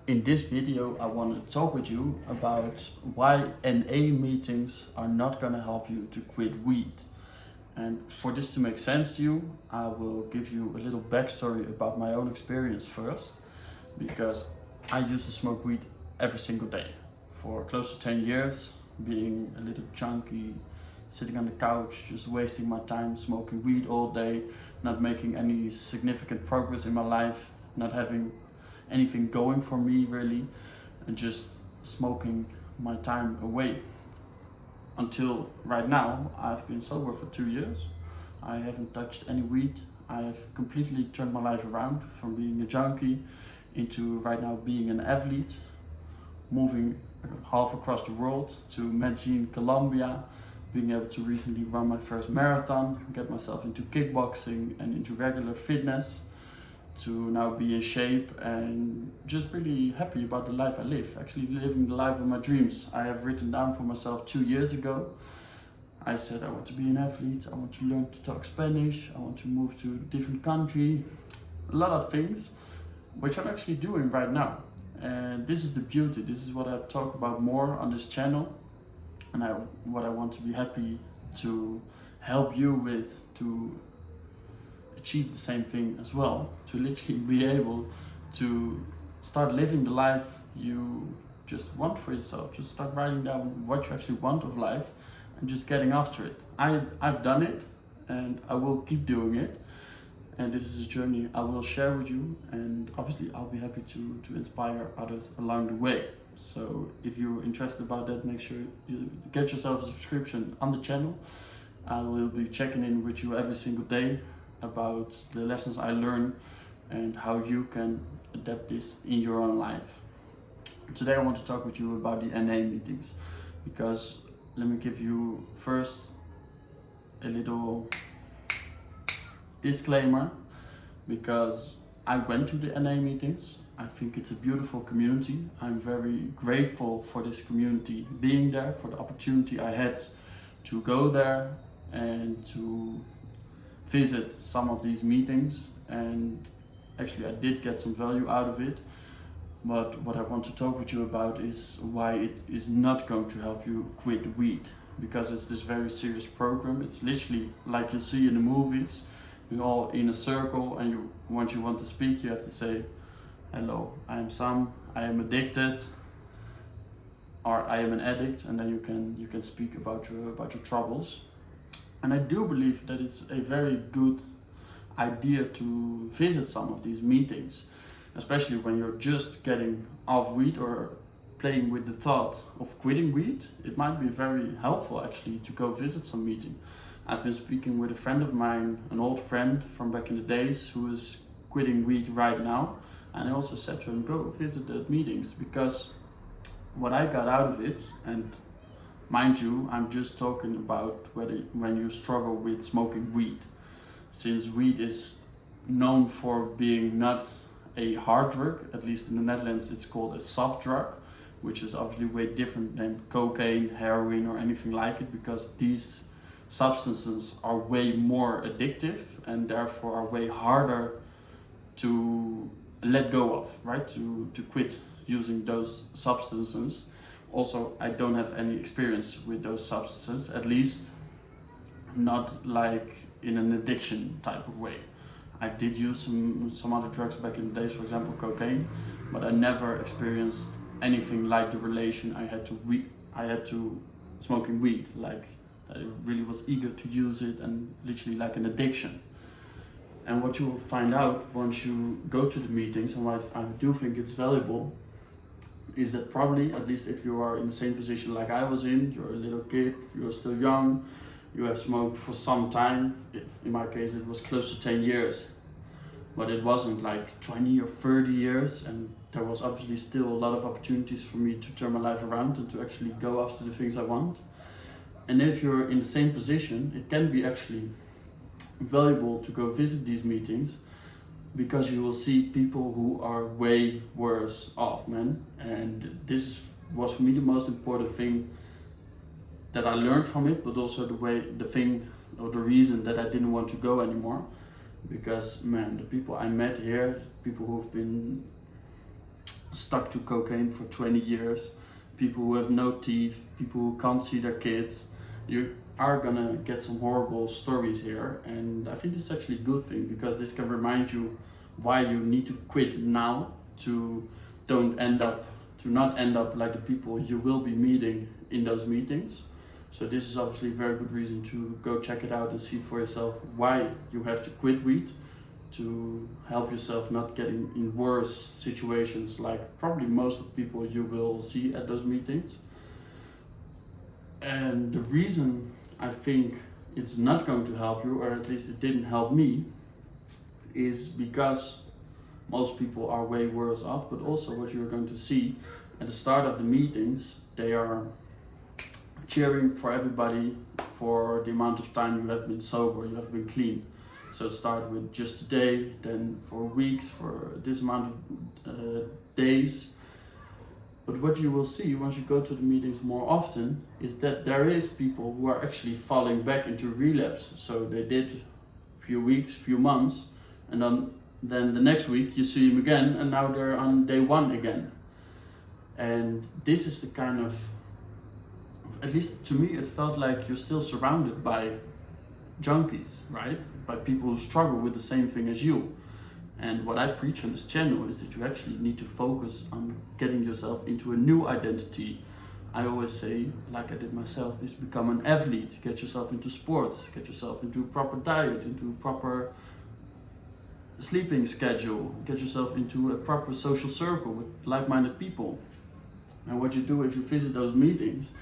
In this video, I want to talk with you about why NA meetings are not going to help you to quit weed. And for this to make sense to you, I will give you a little backstory about my own experience first, because I used to smoke weed every single day for close to 10 years, being a little junkie, sitting on the couch, just wasting my time smoking weed all day, not making any significant progress in my life, not having anything going for me really, and just smoking my time away. Until right now, I've been sober for 2 years. I haven't touched any weed. I have completely turned my life around from being a junkie into right now being an athlete, moving half across the world to Medellin, Colombia, being able to recently run my first marathon, get myself into kickboxing and into regular fitness, to now be in shape and just really happy about the life I live, actually living the life of my dreams. I have written down for myself 2 years ago. I said I want to be an athlete, I want to learn to talk Spanish, I want to move to a different country, a lot of things, which I'm actually doing right now. And this is the beauty, this is what I talk about more on this channel, and what I want to be happy to help you with, to achieve the same thing as well, to literally be able to start living the life you just want for yourself. Just start writing down what you actually want of life and just getting after it. I've done it and I will keep doing it, and this is a journey I will share with you, and obviously I'll be happy to inspire others along the way. So if you're interested about that, make sure you get yourself a subscription on the channel. I will be checking in with you every single day about the lessons I learn and how you can adapt this in your own life. Today I want to talk with you about the NA meetings, because let me give you first a little disclaimer, because I went to the NA meetings. I think it's a beautiful community. I'm very grateful for this community being there, for the opportunity I had to go there and to visit some of these meetings, and actually I did get some value out of it. But what I want to talk with you about is why it is not going to help you quit weed, because it's this very serious program. It's literally like you see in the movies. You're all in a circle, and once you want to speak, you have to say, hello, I am Sam, I am addicted, or I am an addict, and then you can speak about your troubles. And I do believe that it's a very good idea to visit some of these meetings, especially when you're just getting off weed or playing with the thought of quitting weed. It might be very helpful actually to go visit some meeting. I've been speaking with a friend of mine, an old friend from back in the days, who is quitting weed right now. And I also said to him, go visit the meetings, because what I got out of it, and mind you, I'm just talking about when you struggle with smoking weed, since weed is known for being not a hard drug. At least in the Netherlands it's called a soft drug, which is obviously way different than cocaine, heroin or anything like it, because these substances are way more addictive and therefore are way harder to let go of, right? To quit using those substances. Also, I don't have any experience with those substances, at least not like in an addiction type of way. I did use some other drugs back in the days, for example cocaine, but I never experienced anything like the relation I had to smoking weed. Like, I really was eager to use it, and literally like an addiction. And what you will find out once you go to the meetings, and why I do think it's valuable, is that probably, at least if you are in the same position like I was in, you're a little kid, you're still young, you have smoked for some time. In my case it was close to 10 years, but it wasn't like 20 or 30 years, and there was obviously still a lot of opportunities for me to turn my life around and to actually go after the things I want. And if you're in the same position, it can be actually valuable to go visit these meetings, because you will see people who are way worse off, man. And this was for me the most important thing that I learned from it, but also the thing or the reason that I didn't want to go anymore. Because man, the people I met here, people who've been stuck to cocaine for 20 years, people who have no teeth, people who can't see their kids. You are gonna get some horrible stories here, and I think this is actually a good thing, because this can remind you why you need to quit now to not end up like the people you will be meeting in those meetings. So this is obviously a very good reason to go check it out and see for yourself why you have to quit weed, to help yourself not getting in worse situations like probably most of the people you will see at those meetings. And the reason I think it's not going to help you, or at least it didn't help me, is because most people are way worse off, but also what you're going to see at the start of the meetings, they are cheering for everybody for the amount of time you have been sober, you have been clean. So it started with just today, then for weeks, for this amount of days. But what you will see once you go to the meetings more often is that there is people who are actually falling back into relapse. So they did a few weeks, few months, and then the next week you see them again, and now they're on day one again. And this is the kind of, at least to me, it felt like you're still surrounded by junkies, right? By people who struggle with the same thing as you. And what I preach on this channel is that you actually need to focus on getting yourself into a new identity. I always say, like I did myself, is become an athlete, get yourself into sports, get yourself into a proper diet, into a proper sleeping schedule, get yourself into a proper social circle with like-minded people. And what you do if you visit those meetings,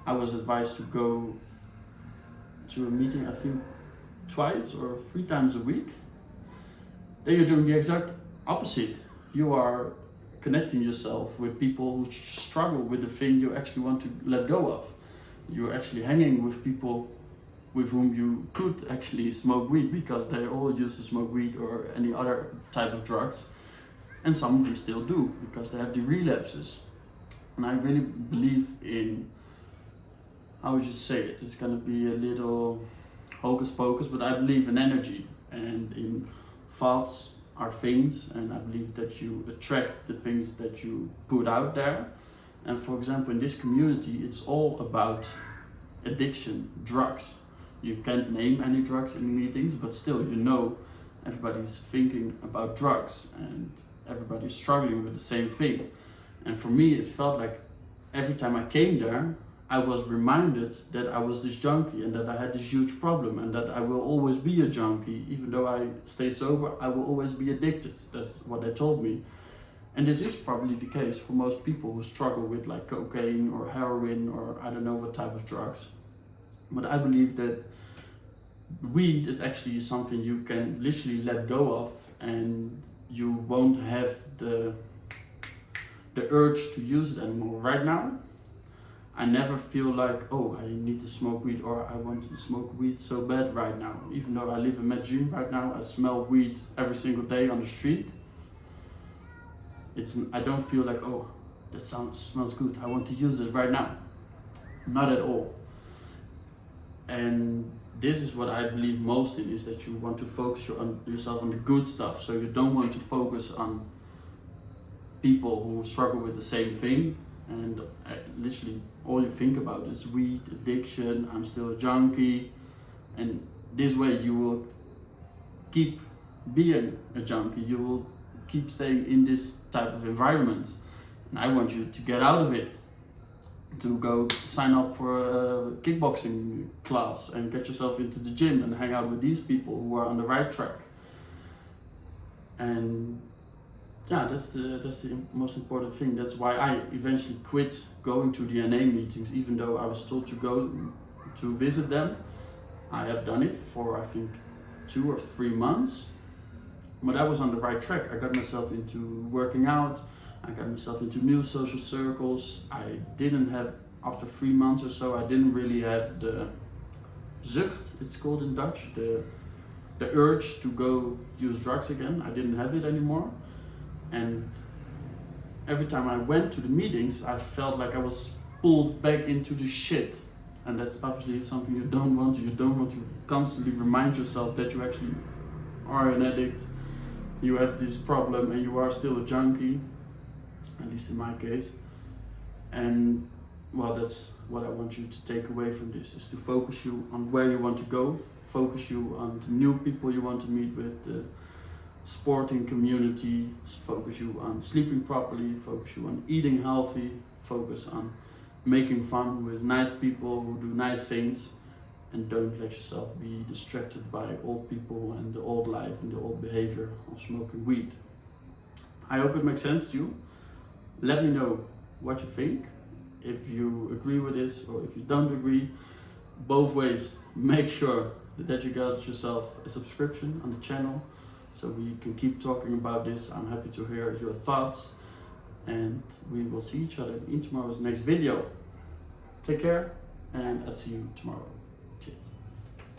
I was advised to go to a meeting, I think twice or 3 times a week. Then you're doing the exact opposite. You are connecting yourself with people who struggle with the thing you actually want to let go of. You're actually hanging with people with whom you could actually smoke weed, because they all used to smoke weed or any other type of drugs. And some of them still do, because they have the relapses. And I really believe in, how would you say it? It's gonna be a little hocus pocus, but I believe in energy and in thoughts are things, and I believe that you attract the things that you put out there. And for example, in this community, it's all about addiction, drugs. You can't name any drugs in meetings, but still, you know, everybody's thinking about drugs and everybody's struggling with the same thing. And for me, it felt like every time I came there, I was reminded that I was this junkie and that I had this huge problem, and that I will always be a junkie. Even though I stay sober, I will always be addicted. That's what they told me. And this is probably the case for most people who struggle with like cocaine or heroin or I don't know what type of drugs. But I believe that weed is actually something you can literally let go of, and you won't have the urge to use it anymore. Right now, I never feel like, oh, I need to smoke weed, or I want to smoke weed so bad right now. Even though I live in Medellin right now, I smell weed every single day on the street. I don't feel like, oh, that smells good, I want to use it right now. Not at all. And this is what I believe most in, is that you want to focus yourself on the good stuff. So you don't want to focus on people who struggle with the same thing, and literally all you think about is weed, addiction, I'm still a junkie. And this way you will keep being a junkie, you will keep staying in this type of environment. And I want you to get out of it, to go sign up for a kickboxing class and get yourself into the gym and hang out with these people who are on the right track. And yeah, that's the most important thing. That's why I eventually quit going to the NA meetings, even though I was told to go to visit them. I have done it for I think 2 or 3 months, but I was on the right track. I got myself into working out, I got myself into new social circles. I didn't have, after 3 months or so, I didn't really have the zucht, it's called in Dutch, the urge to go use drugs again. I didn't have it anymore. And every time I went to the meetings, I felt like I was pulled back into the shit. And that's obviously something you don't want to. You don't want to constantly remind yourself that you actually are an addict, you have this problem and you are still a junkie. at least in my case. And well, that's what I want you to take away from this, is to focus you on where you want to go, focus you on the new people you want to meet with, the sporting community, focus you on sleeping properly, focus you on eating healthy, focus on making fun with nice people who do nice things, and don't let yourself be distracted by old people and the old life and the old behavior of smoking weed. I hope it makes sense to you. Let me know what you think, if you agree with this or if you don't agree. Both ways, make sure that you got yourself a subscription on the channel so we can keep talking about this. I'm happy to hear your thoughts, and we will see each other in tomorrow's next video. Take care, and I'll see you tomorrow.